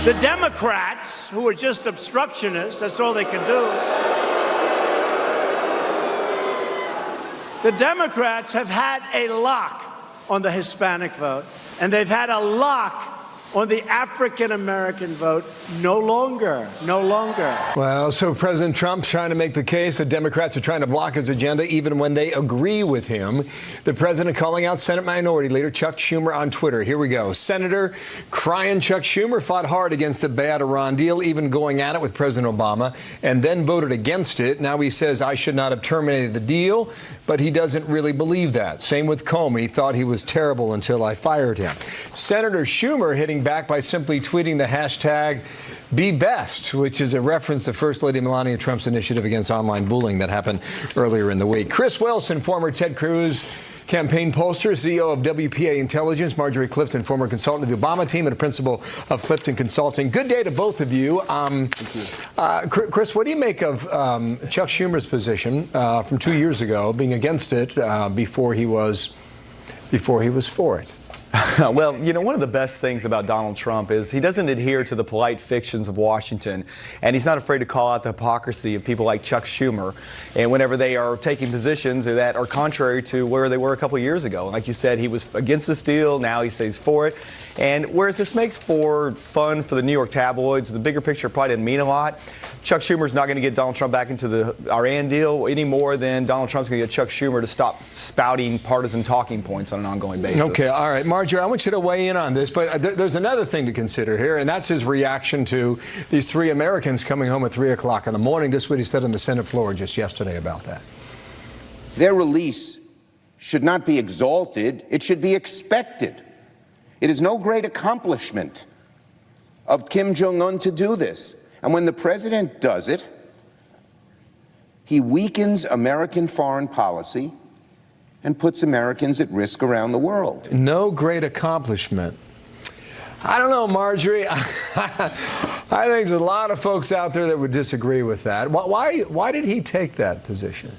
The Democrats, who are just obstructionists, that's all they can do. The Democrats have had a lock on the Hispanic vote, and they've had a lock on the African-American vote. No longer. Well, so President Trump's trying to make the case that Democrats are trying to block his agenda even when they agree with him. The president calling out Senate Minority Leader Chuck Schumer on Twitter. Here we go. Senator crying Chuck Schumer fought hard against the bad Iran deal, even going at it with President Obama, and then voted against it. Now he says I should not have terminated the deal, but he doesn't really believe that. Same with Comey. Thought he was terrible until I fired him. Senator Schumer hitting back by simply tweeting the hashtag #BeBest, which is a reference to First Lady Melania Trump's initiative against online bullying that happened earlier in the week. Chris Wilson, former Ted Cruz campaign pollster, CEO of WPA Intelligence, Marjorie Clifton, former consultant of the Obama team and a principal of Clifton Consulting. Good day to both of you. Chris, what do you make of Chuck Schumer's position from 2 years ago, being against it before he was for it? Well, you know, one of the best things about Donald Trump is he doesn't adhere to the polite fictions of Washington, and he's not afraid to call out the hypocrisy of people like Chuck Schumer, and whenever they are taking positions that are contrary to where they were a couple of years ago. Like you said, he was against this deal, now he says for it. And whereas this makes for fun for the New York tabloids, the bigger picture probably didn't mean a lot. Chuck Schumer's not going to get Donald Trump back into the Iran deal any more than Donald Trump's going to get Chuck Schumer to stop spouting partisan talking points on an ongoing basis. Okay, all right. Marjorie, I want you to weigh in on this, but there's another thing to consider here, and that's his reaction to these three Americans coming home at 3 o'clock in the morning. This is what he said on the Senate floor just yesterday about that. Their release should not be exalted. It should be expected. It is no great accomplishment of Kim Jong-un to do this. And when the president does it, he weakens American foreign policy and puts Americans at risk around the world. No great accomplishment. I don't know, Marjorie. I think there's a lot of folks out there that would disagree with that. Why did he take that position?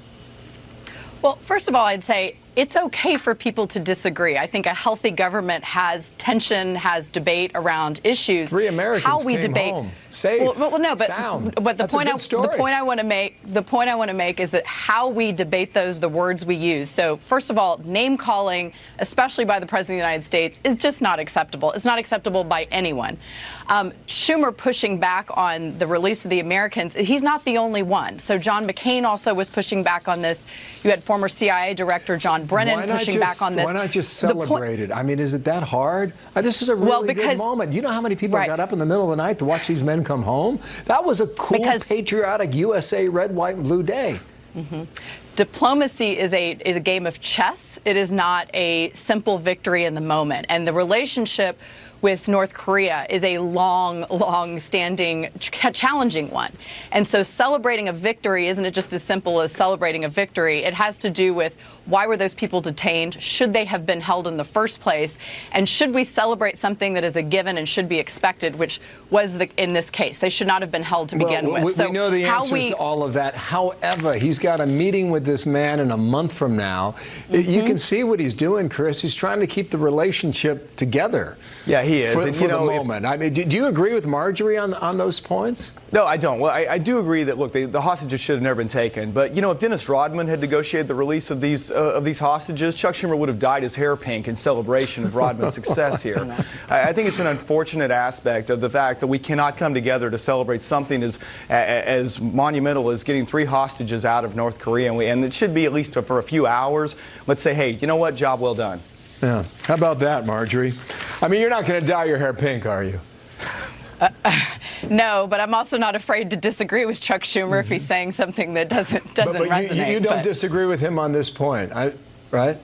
Well, first of all, I'd say it's okay for people to disagree. I think a healthy government has tension, has debate around issues. Three Americans how we came debate. Home. Safe, well, no, but sound. But the point I want to make is that how we debate those, the words we use. So first of all, name calling, especially by the President of the United States, is just not acceptable. It's not acceptable by anyone. Schumer pushing back on the release of the Americans, he's not the only one. So John McCain also was pushing back on this. You had former CIA Director John Brennan pushing back on this. Why not just celebrate it? I mean, is it that hard? This is a really good moment. You know how many people got up in the middle of the night to watch these men come home? That was a cool, patriotic USA red, white, and blue day. Mm-hmm. Diplomacy is a game of chess. It is not a simple victory in the moment. And the relationship with North Korea is a long-standing, challenging one. And so celebrating a victory isn't it just as simple as celebrating a victory. It has to do with why were those people detained? Should they have been held in the first place? And should we celebrate something that is a given and should be expected, which was in this case? They should not have been held to begin with. We know the answers to all of that. However, he's got a meeting with this man in a month from now. Mm-hmm. You can see what he's doing, Chris. He's trying to keep the relationship together. Yeah, he is. For the moment. I mean, do you agree with Marjorie on those points? No, I don't. Well, I do agree that, look, the hostages should have never been taken. But, you know, if Dennis Rodman had negotiated the release of these hostages, Chuck Schumer would have dyed his hair pink in celebration of Rodman's success here. I think it's an unfortunate aspect of the fact that we cannot come together to celebrate something as monumental as getting 3 hostages out of North Korea. And it should be at least for a few hours. Let's say, hey, you know what? Job well done. Yeah. How about that, Marjorie? I mean, you're not going to dye your hair pink, are you? No, but I'm also not afraid to disagree with Chuck Schumer if he's saying something that doesn't resonate. You don't disagree with him on this point, right?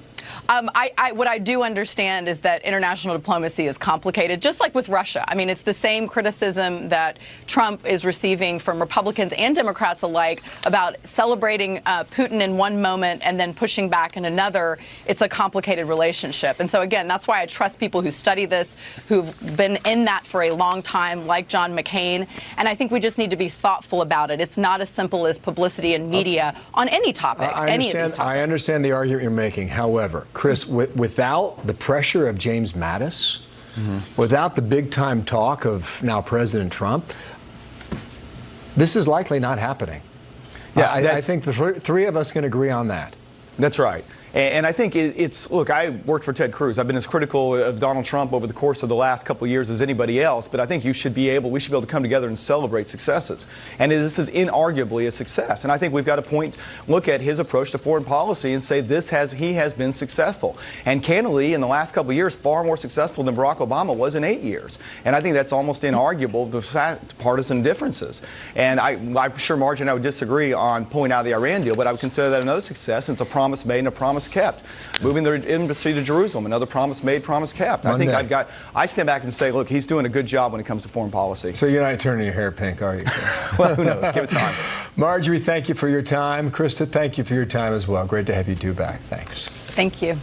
What I do understand is that international diplomacy is complicated, just like with Russia. I mean, it's the same criticism that Trump is receiving from Republicans and Democrats alike about celebrating Putin in one moment and then pushing back in another. It's a complicated relationship. And so, again, that's why I trust people who study this, who've been in that for a long time, like John McCain. And I think we just need to be thoughtful about it. It's not as simple as publicity and media on any topic, any of these topics. I understand the argument you're making. However, Chris, without the pressure of James Mattis, without the big-time talk of now President Trump, this is likely not happening. Yeah, I think the three of us can agree on that. That's right. And I think look, I worked for Ted Cruz. I've been as critical of Donald Trump over the course of the last couple of years as anybody else, but I think we should be able to come together and celebrate successes. And this is inarguably a success. And I think we've got to look at his approach to foreign policy and say he has been successful. And candidly, in the last couple of years, far more successful than Barack Obama was in 8 years. And I think that's almost inarguable to partisan differences. And I'm sure Margie and I would disagree on pulling out of the Iran deal, but I would consider that another success. It's a promise made and a promise kept. Moving the embassy to Jerusalem, another promise made, promise kept. Monday. I stand back and say, look, he's doing a good job when it comes to foreign policy. So you're not turning your hair pink, are you, Chris? Well, who knows? Give it time. Marjorie, thank you for your time. Krista, thank you for your time as well. Great to have you two back. Thanks. Thank you.